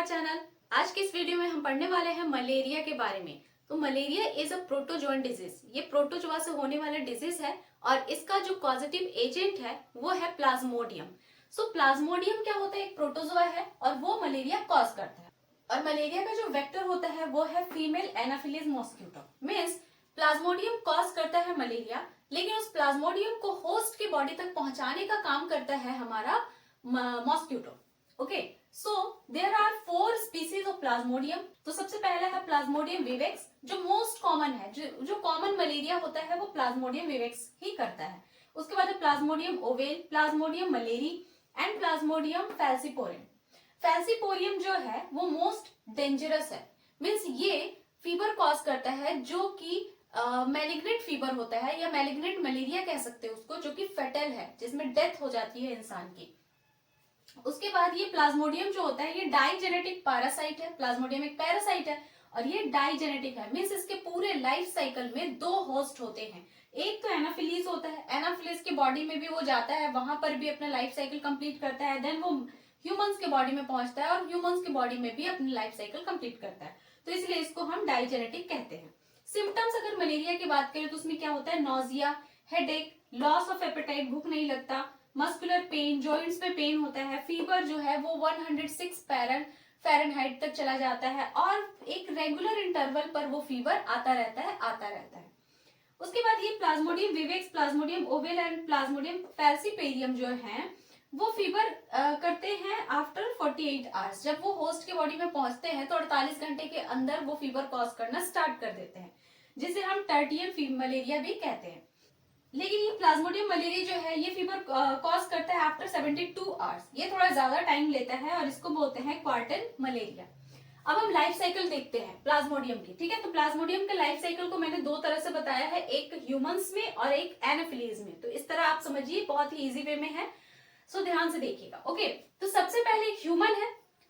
Channel. आज के इस वीडियो में हम पढ़ने वाले हैं मलेरिया के बारे में। तो malaria is a protozoan disease. ये प्रोटोजोआ से होने वाला डिजीज है और इसका जो पॉजिटिव एजेंट है वो है प्लाज्मोडियम। प्लाज्मोडियम क्या होता है? एक प्रोटोजोआ है और वो मलेरिया कॉज करता है। और मलेरिया का जो वेक्टर होता है वो है female Anopheles mosquito. Means Plasmodium cause करता है मलेरिया, लेकिन उस प्लाज्मोडियम को होस्ट की बॉडी तक पहुंचाने का काम करता है हमारा mosquito. Okay, so there are 4 species of plasmodium. तो सबसे पहला है प्लाज्मोडियम विवेक्स, जो मोस्ट कॉमन है। जो कॉमन मलेरिया होता है वो प्लाज्मोडियम विवेक्स ही करता है। उसके बाद है Plasmodium ovale, Plasmodium malariae and Plasmodium falciparum. Falciparum जो है वो मोस्ट डेंजरस है। मीन्स ये फीवर कॉज करता है जो कि मैलिग्नेंट फीवर होता है या मैलिग्नेंट मलेरिया कह सकते हैं उसको, जो कि फेटल है, जिसमें डेथ हो जाती है इंसान की। उसके बाद ये प्लाज्मोडियम जो होता है ये डाइजेनेटिक पैरासाइट है। प्लाज्मोडियम एक पैरासाइट है और ये डाइजेनेटिक है। मीन्स इसके पूरे लाइफ साइकिल में 2 होस्ट होते हैं। एक तो एनाफिलीज होता है, एनाफिलीज की बॉडी में भी वो जाता है, वहां पर भी अपना लाइफ साइकिल कंप्लीट करता है। देन वो ह्यूमंस के बॉडी में पहुंचता है और ह्यूमंस की बॉडी में भी अपनी लाइफ साइकिल कंप्लीट करता है। तो इसलिए इसको हम डाइजेनेटिक कहते हैं। सिम्टम्स अगर मलेरिया की बात करें तो उसमें क्या होता है? Nausea, headache, loss of appetite, भूख नहीं लगता, मस्कुलर पेन, जॉइंट्स पे पेन होता है, फीवर जो है वो 106 फ़ारेनहाइट तक चला जाता है और एक रेगुलर इंटरवल पर वो फीवर आता रहता है। उसके बाद ये Plasmodium vivax, Plasmodium ovale and Plasmodium falciparum जो है वो फीवर करते हैं आफ्टर 48 आवर्स। जब वो होस्ट के बॉडी में पहुंचते हैं तो 48 घंटे के अंदर वो फीवर कॉज करना स्टार्ट कर देते हैं, जिसे हम टर्टियन मलेरिया भी कहते हैं। लेकिन ये प्लाज्मोडियम मलेरिया जो है ये फीवर कॉज करता है आफ्टर 72 आवर्स। ये थोड़ा ज्यादा टाइम लेता है और इसको बोलते हैं क्वार्टन मलेरिया। अब हम लाइफ साइकिल देखते हैं प्लाज्मोडियम की। ठीक है, तो प्लाज्मोडियम के लाइफ साइकिल को मैंने 2 तरह से बताया है, एक ह्यूमंस में और एक एनाफिलीज में। तो इस तरह आप समझिए, बहुत ही इजी वे में है। सो ध्यान से देखिएगा। ओके, तो सबसे पहले एक ह्यूमन है।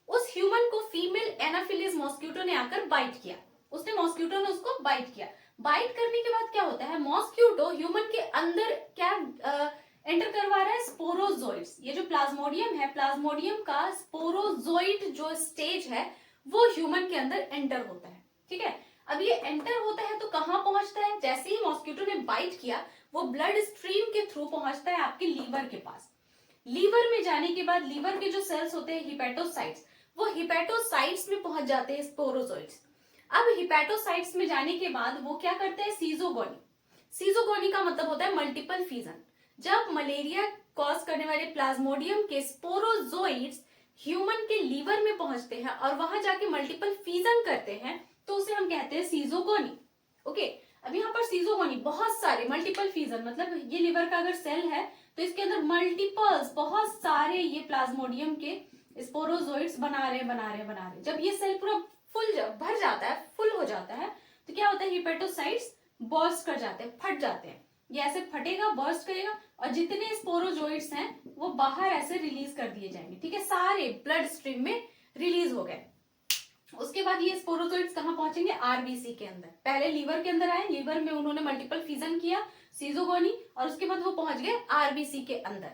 उस ह्यूमन को फीमेल एनाफिलीज मॉस्किटो ने आकर बाइट किया। मॉस्किटो ने उसको बाइट किया। बाइट करने के बाद क्या होता है? मॉस्किटो ह्यूमन के अंदर क्या एंटर करवा रहा है? स्पोरोजोइड्स। ये जो प्लाज्मोडियम है, प्लाज्मोडियम का स्पोरोजोइड जो स्टेज है वो ह्यूमन के अंदर एंटर होता है। ठीक है, अब ये एंटर होता है तो कहां पहुंचता है? जैसे ही मॉस्किटो ने बाइट किया वो ब्लड स्ट्रीम के थ्रू पहुंचता है आपके लीवर के पास। लीवर में जाने के बाद लीवर के जो सेल्स होते हैं हिपेटोसाइट्स, वो हिपेटोसाइट्स में पहुंच जाते हैं स्पोरोजोइड्स। अब हिपेटोसाइट्स में जाने के बाद वो क्या करते हैं? सीजोगोनी। सीजोगोनी का मतलब होता है मल्टीपल फीजन। जब मलेरिया कॉज करने वाले प्लाज्मोडियम के स्पोरोजोइड्स ह्यूमन के लीवर में पहुंचते हैं और वहां जाके मल्टीपल फीजन करते हैं तो उसे हम कहते हैं सीजोगोनी। ओके, अब यहाँ पर सीजोगोनी बहुत सारे मल्टीपल फीजन, मतलब ये लीवर का अगर सेल है तो इसके अंदर मल्टीपल्स बहुत सारे ये प्लाज्मोडियम के स्पोरोजोइड्स बना रहे। जब ये सेल पूरा भर जाता है, फुल हो जाता है, तो क्या होता है? हिपेटोसाइट्स बर्स्ट कर जाते हैं, फट जाते हैं। ये ऐसे फटेगा, बर्स्ट करेगा और जितने स्पोरोजोइड्स हैं वो बाहर ऐसे रिलीज कर दिए जाएंगे। ठीक है, सारे ब्लड स्ट्रीम में रिलीज हो गए। उसके बाद ये स्पोरोजोइड्स कहां पहुंचेंगे? आरबीसी के अंदर। पहले लीवर के अंदर आए, लीवर में उन्होंने मल्टीपल फीजन किया, सीजोगोनी, और उसके बाद वो पहुंच गए आरबीसी के अंदर।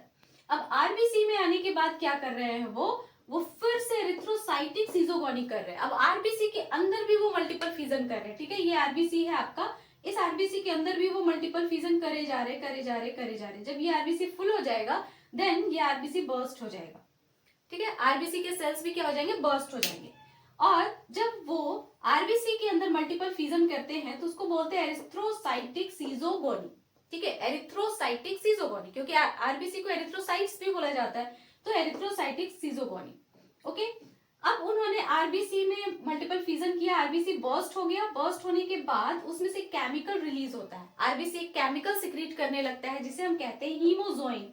अब आरबीसी में आने के बाद क्या कर रहे हैं? वो फिर से एरिथ्रोसाइटिक सीजोगोनी कर रहे हैं। अब आरबीसी के अंदर भी वो मल्टीपल फीजन कर रहे हैं। ठीक है, ये आरबीसी है आपका, इस आरबीसी के अंदर भी वो मल्टीपल फीजन करे जा रहे। जब ये आरबीसी फुल हो जाएगा देन ये आरबीसी बर्स्ट हो जाएगा। ठीक है, आरबीसी के सेल्स भी क्या हो जाएंगे? बर्स्ट हो जाएंगे। और जब वो आरबीसी के अंदर मल्टीपल फीजन करते हैं तो उसको बोलते हैं एरिथ्रोसाइटिक सीजोगोनी। ठीक है, एरिथ्रोसाइटिक सीजोगोनी, क्योंकि आरबीसी को एरिथ्रोसाइट्स भी बोला जाता है, तो एरिथ्रोसाइटिक सीजोगोनी। ओके, अब उन्होंने आरबीसी में मल्टीपल फीजन किया, आरबीसी बर्स्ट हो गया। बर्स्ट होने के बाद उसमें से केमिकल रिलीज होता है। आरबीसी एक केमिकल सिक्रीट करने लगता है जिसे हम कहते हैं हीमोजोइन,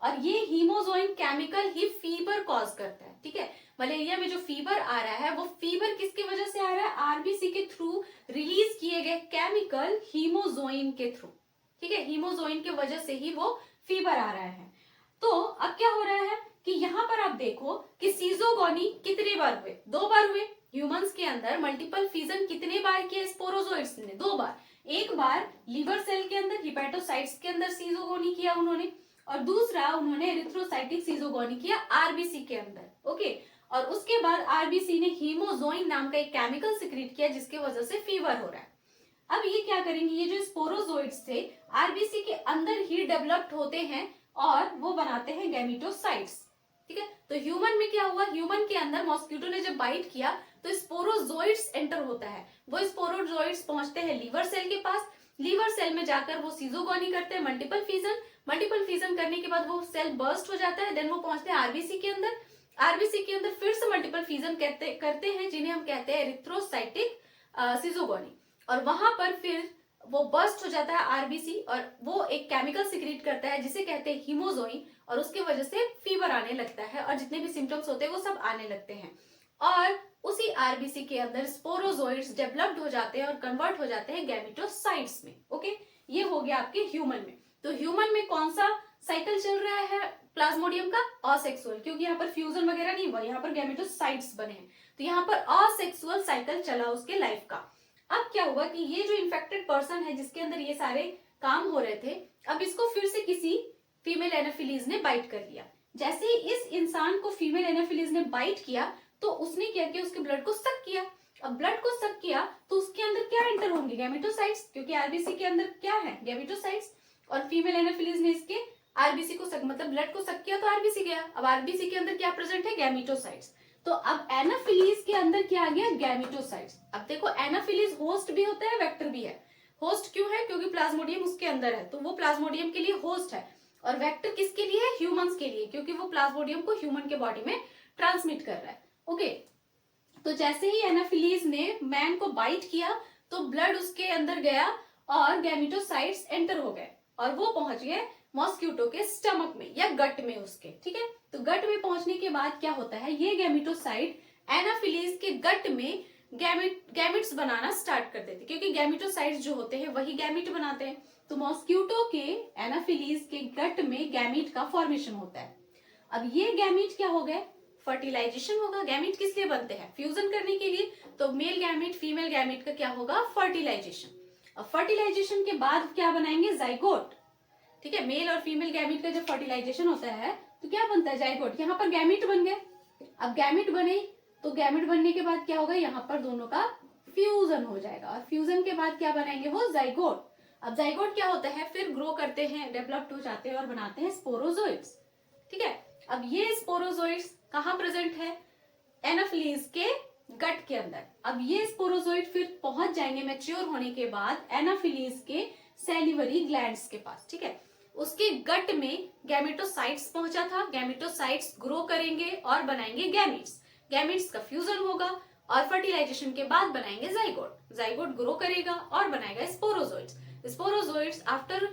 और ये हीमोजोइन केमिकल ही फीवर कॉज करता है। ठीक है, मलेरिया में जो फीवर आ रहा है वो फीवर किसकी वजह से आ रहा है? आरबीसी के थ्रू रिलीज किए गए केमिकल हीमोजोइन के थ्रू। ठीक है, हीमोजोइन की वजह से ही वो फीवर आ रहा है। तो अब क्या हो रहा है कि यहाँ पर आप देखो कि सीजोगोनी कितने बार हुए? 2 बार हुए। ह्यूमंस के अंदर मल्टीपल फीजन कितने बार किए स्पोरोजोइड्स ने? 2 बार। एक बार लीवर सेल के अंदर हिपेटोसाइट्स के अंदर सीजोगोनी किया उन्होंने, और दूसरा उन्होंने एरिथ्रोसाइटिक सीजोगोनी किया आरबीसी के अंदर। ओके, और उसके बाद आरबीसी ने हीमोजोइन नाम का एक केमिकल सिक्रीट किया जिसकी वजह से फीवर हो रहा है। अब ये क्या करेंगे, ये जो स्पोरोजोइड्स थे आरबीसी के अंदर ही डेवलप्ड होते हैं और वो बनाते हैं गैमेटोसाइट्स। ठीक है, तो ह्यूमन में क्या हुआ, ह्यूमन के अंदर मॉस्किटो ने जब बाइट किया तो स्पोरोजोइड्स एंटर होता है। वो स्पोरोजोइड्स पहुंचते हैं लीवर सेल के पास, लीवर सेल में जाकर वो सीजोगोनी करते हैं, मल्टीपल फिजन करने के बाद वो सेल बर्स्ट हो जाता है, देन वो पहुंचते हैं आरबीसी के अंदर। आरबीसी के अंदर फिर से मल्टीपल फिजन करते हैं जिन्हें हम कहते हैं एरिथ्रोसाइटिक सीजोगोनी, और वहां पर फिर वो बर्स्ट हो जाता है आरबीसी और वो एक केमिकल सिक्रीट करता है जिसे कहते हैं हीमोजोइन, और उसकी वजह से फीवर आने लगता है और जितने भी सिम्टम्स होते हैं वो सब आने लगते हैं। और उसी आरबीसी के अंदर स्पोरोजोइड्स डेवलप्ड हो जाते हैं और कन्वर्ट हो जाते हैं गैमेटोसाइट्स में। ओके, ये हो गया आपके ह्यूमन में। तो ह्यूमन में कौन सा साइकिल चल रहा है प्लाज्मोडियम का, असेक्सुअल, क्योंकि यहाँ पर फ्यूजन वगैरह नहीं हुआ, यहाँ पर गैमेटोसाइट्स बने हैं, तो यहाँ पर असेक्सुअल साइकिल चला उसके लाइफ का। अब क्या हुआ कि ये जो इन्फेक्टेड पर्सन है जिसके अंदर ये सारे काम हो रहे थे, अब इसको फिर से किसी फीमेल एनाफिलीज ने बाइट कर लिया। जैसे ही इस इंसान को फीमेल एनाफिलीज ने बाइट किया तो उसने क्या किया, उसके ब्लड को सक किया। अब ब्लड को सक किया तो उसके अंदर क्या एंटर होंगे, गैमेटोसाइट्स, क्योंकि आरबीसी के अंदर क्या है, गैमेटोसाइट्स। और फीमेल एनाफिलीज ने इसके आरबीसी को सक मतलब ब्लड को सक किया तो आरबीसी गया। अब आरबीसी के अंदर क्या प्रेजेंट है, गैमेटोसाइट्स। तो अब एनाफिलीज के अंदर क्या आ गया, गैमेटोसाइट्स। अब देखो एनाफिलीज होस्ट भी होता है, वेक्टर भी है। होस्ट क्यों है, क्योंकि प्लाज्मोडियम उसके अंदर है तो वो प्लाज्मोडियम के लिए होस्ट है, और वेक्टर किसके लिए है, ह्यूमंस के लिए, क्योंकि वो प्लाज्मोडियम को ह्यूमन के बॉडी में ट्रांसमिट कर रहा है। ओके, तो जैसे ही एनाफिलीज ने मैन को बाइट किया तो ब्लड उसके अंदर गया और गैमेटोसाइट्स एंटर हो गए और वो पहुंच गए मॉस्किटो के स्टमक में या गट में उसके। ठीक है, तो गट में पहुंचने के बाद क्या होता है, ये गैमेटोसाइट एनाफिलीज के गट में गैमेट्स बनाना स्टार्ट कर देते, क्योंकि गैमेटोसाइट्स जो होते हैं वही गैमेट बनाते हैं। तो मॉस्किटो के एनाफिलीज के गट में गैमेट का फॉर्मेशन होता है। अब ये गैमेट क्या हो गए, फर्टिलाइजेशन होगा। गैमेट किस लिए बनते हैं, फ्यूजन करने के लिए। तो मेल गैमेट फीमेल गैमेट का क्या होगा, फर्टिलाइजेशन। अब फर्टिलाइजेशन के बाद क्या बनाएंगे, जाइगोट। ठीक है, मेल और फीमेल गैमेट का जब फर्टिलाइजेशन होता है तो क्या बनता है, जाइगोट। यहाँ पर गैमेट बन गए। अब गैमेट बने तो गैमेट बनने के बाद क्या होगा, यहाँ पर दोनों का फ्यूजन हो जाएगा और फ्यूजन के बाद क्या बनाएंगे, वो जाइगोट। अब जाइगोट क्या होता है, फिर ग्रो करते हैं, डेवलप्ड हो जाते हैं और बनाते हैं स्पोरोजोइड्स। ठीक है, अब ये स्पोरोजोइड्स कहाँ प्रेजेंट है, एनाफिलीज के गट के अंदर। अब ये स्पोरोजोइड फिर पहुंच जाएंगे मैच्योर होने के बाद एनाफिलीज के सैलिवरी ग्लैंड्स के पास। ठीक है, उसके गट में गैमेटोसाइट्स पहुंचा था, गैमेटोसाइट्स ग्रो करेंगे और बनाएंगे गैमेट्स। गैमेट्स का फ्यूजन होगा और फर्टिलाइजेशन के बाद बनाएंगे जाइगोट। जाइगोट ग्रो करेगा और बनाएगा स्पोरोजोइड्स। स्पोरोजोइड्स आफ्टर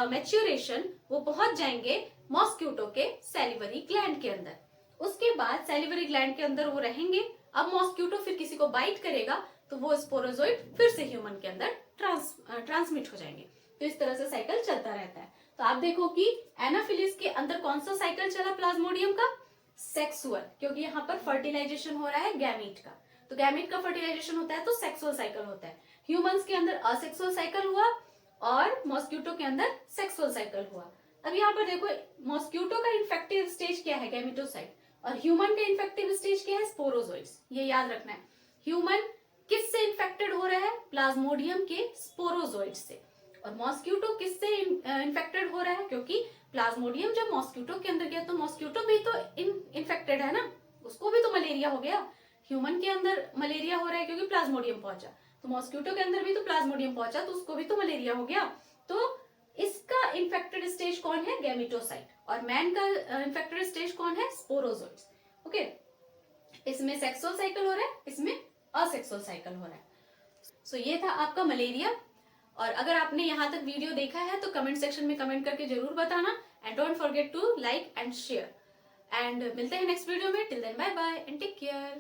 मैच्योरेशन वो पहुंच जाएंगे मॉस्किटो के सैलिवरी ग्लैंड के अंदर। उसके बाद सैलिवरी ग्लैंड के अंदर वो रहेंगे। अब मॉस्किटो फिर किसी को बाइट करेगा तो वो स्पोरोजोइड फिर से ह्यूमन के अंदर ट्रांसमिट हो जाएंगे। तो इस तरह से साइकिल चलता रहता है। तो आप देखो कि एनाफिलीज के अंदर कौन सा साइकिल चला प्लाज्मोडियम का, सेक्सुअल, क्योंकि यहाँ पर फर्टिलाइजेशन हो रहा है गैमीट का। तो गैमीट का फर्टिलाइजेशन होता है तो सेक्सुअल साइकिल होता है। ह्यूमंस के अंदर असेक्सुअल साइकिल हुआ और मॉस्किटो के अंदर सेक्सुअल साइकिल हुआ। अब यहाँ पर देखो मॉस्किटो का इन्फेक्टिव स्टेज क्या है, गैमेटोसाइट, और ह्यूमन का इन्फेक्टिव स्टेज क्या है, स्पोरोजोइड्स। ये याद रखना है। ह्यूमन किससे इन्फेक्टेड हो रहा है, प्लाज्मोडियम के स्पोरोजोइड से, और मॉस्किटो किससे इन्फेक्टेड हो रहा है, क्योंकि प्लाज्मोडियम जब मॉस्किटो के अंदर गया तो मॉस्किटो भी तो इन्फेक्टेड है ना, उसको भी तो मलेरिया हो गया। ह्यूमन के अंदर मलेरिया हो रहा है क्योंकि प्लाज्मोडियम पहुंचा, तो मॉस्किटो के अंदर भी तो प्लाज्मोडियम पहुंचा तो उसको भी तो मलेरिया हो गया। तो इसका इन्फेक्टेड स्टेज कौन है, गैमेटोसाइट, और मैन का इन्फेक्टेड स्टेज कौन है, स्पोरोजोइड्स। ओके, इसमें सेक्सुअल साइकिल हो रहा है, इसमें असेक्सुअल साइकिल हो रहा है। सो ये था आपका मलेरिया। और अगर आपने यहाँ तक वीडियो देखा है तो कमेंट सेक्शन में कमेंट करके जरूर बताना, and don't forget to like and share. And मिलते हैं नेक्स्ट वीडियो में। Till then bye bye and take care.